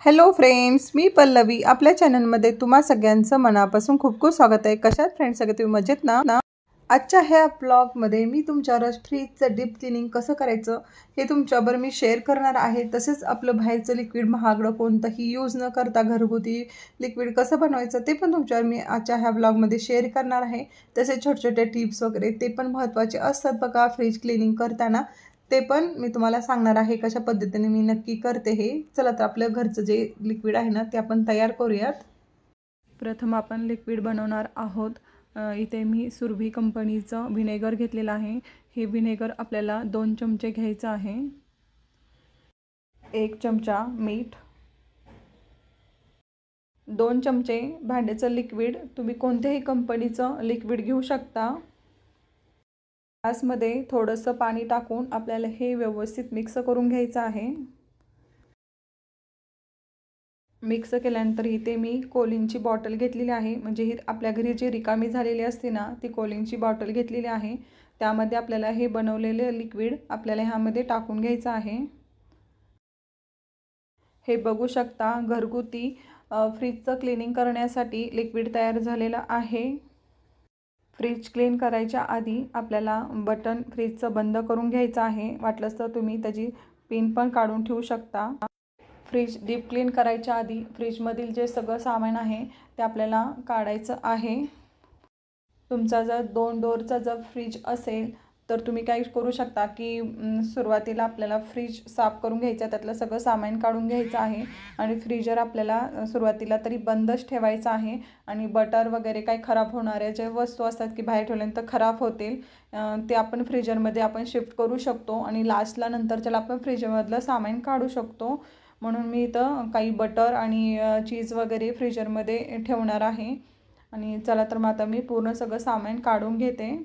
Hello friends, मी पल्लवी आपल्या चॅनलमध्ये तुम्हा सगळ्यांचं मनापासून खूप खूप स्वागत आहे। कशात फ्रेंड्स सगळे तुम्ही मजेत ना? आजच्या ह्या ब्लॉगमध्ये मी तुमच्यावर फ्रीजचं डीप क्लीनिंग कसं करायचं हे तुमच्याबरोबर मी शेअर करणार आहे। तसेच आपलं बाहेरचं लिक्विड महागडं कोणतंही यूज न करता घरगुती लिक्विड कसं बनवायचं ते पण तुमच्यावर मी आजच्या ह्या ब्लॉगमध्ये शेअर करणार आहे। तसेच छोटे छोटे टिप्स वगैरे ते पण महत्त्वाचे असतात बघा फ्रीज क्लीनिंग करताना, ते पण मी तुम्हाला सांगणार आहे कशा पद्धतीने मी नक्की करते हे। चला तर आपल्या घरचं जे लिक्विड आहे ना ते आपण तयार करूयात। प्रथम आपण लिक्विड बनवणार आहोत। इथे मी सुरभी कंपनीचं व्हिनेगर घेतलेलं आहे। हे व्हिनेगर आपल्याला 2 चमचे घ्यायचं आहे। 1 चमचा मीठ, 2 चमचे भांड्याचं लिक्विड, तुम्ही कोणत्याही कंपनीचं लिक्विड घेऊ शकता। ग्लासमध्ये थोडंसं पाणी टाकून आपल्याला हे व्यवस्थित मिक्स करून घ्यायचं आहे। मिक्स केल्यानंतर इथे मी कोलिनची बॉटल घेतलेली आहे, म्हणजे ही आपल्या घरी जी रिकामी झालेली असते ना ती कोलिनची बॉटल घेतलेली आहे। त्यामध्ये आपल्याला हे बनवलेले लिक्विड आपल्याला ह्यामध्ये टाकून घ्यायचं आहे। हे बघू शकता घरगुती फ्रीजचं क्लीनिंग करण्यासाठी लिक्विड तयार झालेलं आहे। फ्रीज क्लीन करायच्या आधी आपल्याला बटन फ्रीजचं बंद करून घ्यायचं आहे। वाटलंच तर तुम्ही त्याची पिन पण काढून ठेवू शकता। फ्रीज डीप क्लीन करायच्या आधी फ्रीजमधील जे सगळं सामान आहे ते आपल्याला काढायचं आहे। तुमचा जर 2 डोअरचा जर फ्रीज असेल तर तुम्ही काय करू शकता की सुरुवातीला आपल्याला फ्रीज साफ करून घ्यायचं, त्यातलं सगळं सामान काढून घ्यायचं आहे आणि फ्रीजर आपल्याला सुरुवातीला तरी बंदच ठेवायचं आहे। आणि बटर वगैरे काही खराब होणाऱ्या ज्या वस्तू असतात की बाहेर ठेवल्यानंतर खराब होतील ते आपण फ्रीजरमध्ये आपण शिफ्ट करू शकतो आणि लास्टला नंतरच्याला आपण फ्रीजरमधलं सामान काढू शकतो। म्हणून मी इथं काही बटर आणि चीज वगैरे फ्रीजरमध्ये ठेवणार आहे। आणि चला तर मग आता मी पूर्ण सगळं सामान काढून घेते।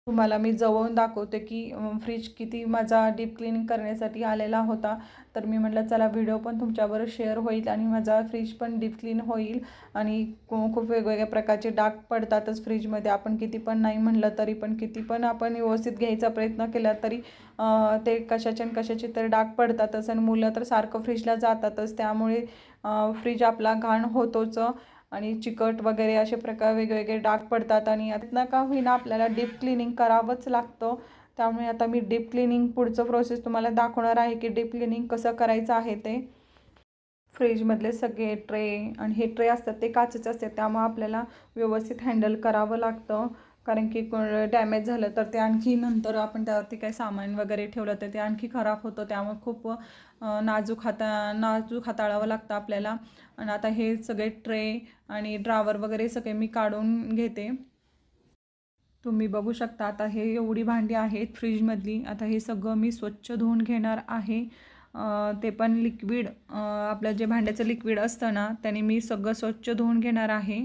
तुम्हाला मी जवळून दाखवते की फ्रीज किती माझा डीप क्लीनिंग करण्यासाठी आलेला होता। तर मी म्हटलं चला व्हिडिओ पण तुमच्याबरोबर शेअर होईल आणि माझा फ्रीज पण डीप क्लीन होईल। आणि खूप वेगवेगळ्या प्रकारचे डाग पडतातच फ्रीजमध्ये, आपण किती पण नाही म्हटलं तरी पण किती पण आपण व्यवस्थित घ्यायचा प्रयत्न केला तरी ते कशाचे कशाचे तर डाग पडतातच आणि मुलं तर सारखं फ्रीजला जातातच, त्यामुळे फ्रीज आपला घाण होतोच आणि चिकट वगैरे असे प्रकार वेगवेगळे डाग पडतात आणि यातनं का होईना आपल्याला डीप क्लीनिंग करावंच लागतं। त्यामुळे आता मी डीप क्लीनिंग पुढचं प्रोसेस तुम्हाला दाखवणार आहे की डीप क्लीनिंग कसं करायचं आहे ते। फ्रीजमधले सगळे ट्रे आणि हे ट्रे असतात ते काचेचे असतात, त्यामुळे आपल्याला व्यवस्थित हँडल करावं लागतं, कारण की डॅमेज झालं तर ते आणखी नंतर आपण त्यावरती काही सामान वगैरे ठेवलं तर ते आणखी खराब होतं, त्यामुळे खूप नाजूक हाताळावं लागतं आपल्याला। आणि आता हे सगळे ट्रे आणि ड्रावर वगैरे सगळे मी काढून घेते। तुम्ही बघू शकता आता हे एवढी भांडी आहेत फ्रीजमधली, आता हे सगळं मी स्वच्छ धुवून घेणार आहे। ते पण लिक्विड आपलं जे भांड्याचं लिक्विड असतं ना त्याने मी सगळं स्वच्छ धुवून घेणार आहे।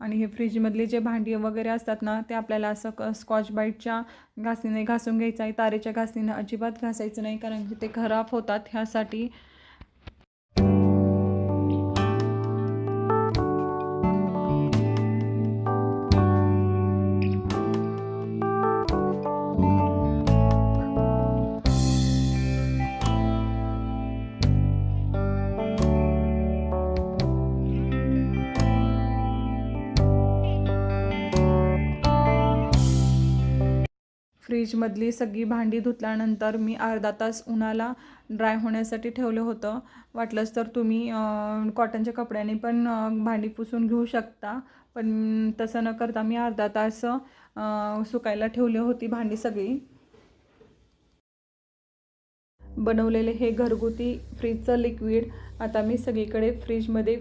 आणि हे फ्रीजमधले जे भांडी वगैरे असतात ना ते आपल्याला असं स्कॉच ब्राईटच्या घासणीने घासून घ्यायचं आहे, तारेच्या घासणीने अजिबात घासायचं नाही, कारण की ते खराब होतात ह्यासाठी। फ्रीजमधली सगळी भांडी धुतल्यानंतर मी अर्धा तास उन्हाला ड्राय होण्यासाठी ठेवलं होतं. वाटलंच तर तुम्ही कॉटनच्या कपड्याने पण भांडी पुसून घेऊ शकता, पण तसं न करता मी अर्धा तास सुकायला ठेवली होती भांडी सगळी. बनवलेले हे घरगुती फ्रीजचं लिक्विड आता मी सगळीकडे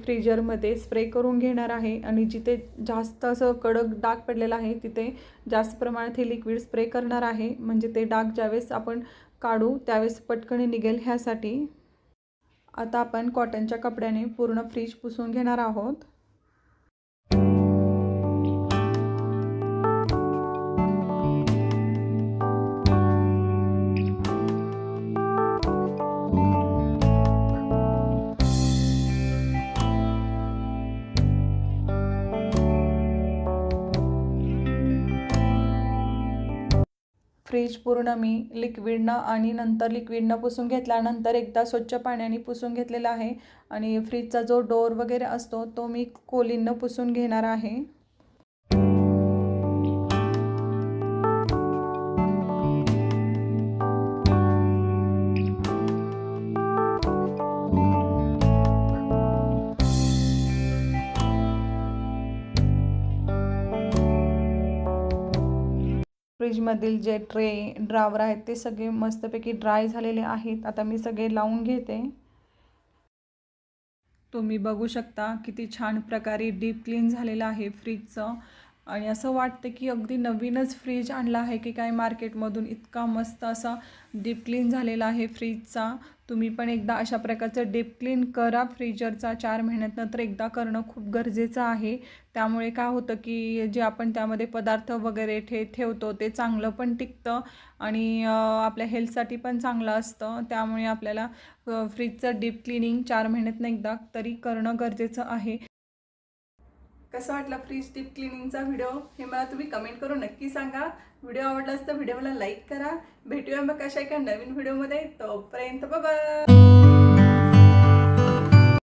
फ्रीजरमध्ये स्प्रे करून घेणार आहे आणि जिथे जास्त असं कडक डाग पडलेला आहे तिथे जास्त प्रमाणात हे लिक्विड स्प्रे करणार आहे, म्हणजे ते डाग ज्यावेळेस आपण काढू त्यावेळेस पटकन निघेल ह्यासाठी. आता आपण कॉटनच्या कपड्याने पूर्ण फ्रीज पुसून घेणार आहोत. फ्रीज पूर्ण मी लिक्विडनं आणि नंतर लिक्विडनं पुसून घेतल्यानंतर एकदा स्वच्छ पाण्याने पुसून घेतलेला आहे आणि फ्रीजचा जो डोअर वगैरे असतो तो मी कोलीननं पुसून घेणार आहे. फ्रीजमधील जे ट्रे ड्रावर आहेत ते सगळे मस्तपैकी ड्राय झालेले आहेत. आता मी सगळे लावून घेते. तुम्ही बघू शकता किती छान प्रकारे डीप क्लीन झालेलं आहे फ्रीजचं आणि असं वाटतं की अगदी नवीनच फ्रीज आणला आहे की काय मार्केटमधून. इतका मस्त असा डीप क्लीन झालेला आहे फ्रीजचा. तुम्ही पण एकदा अशा प्रकारचं डीप क्लीन करा फ्रीजरचा. 4 महिन्यानंतर एकदा करणं खूप गरजेचं आहे. त्यामुळे काय होतं की जे आपण त्यामध्ये पदार्थ वगैरे ठेवतो ते चांगलं पण टिकतं आणि आपल्या हेल्थसाठी पण चांगलं असतं. त्यामुळे आपल्याला फ्रीजचं डीप क्लिनिंग 4 महिन्यातनं एकदा तरी करणं गरजेचं आहे. कसं वाटलं फ्रीज डीप क्लिनिंगचा व्हिडिओ हे मला तुम्ही कमेंट करून नक्की सांगा. व्हिडिओ आवडलाच तर व्हिडिओला लाईक करा. भेटूया मग अशा एका नवीन व्हिडिओमध्ये. तोपर्यंत बाय.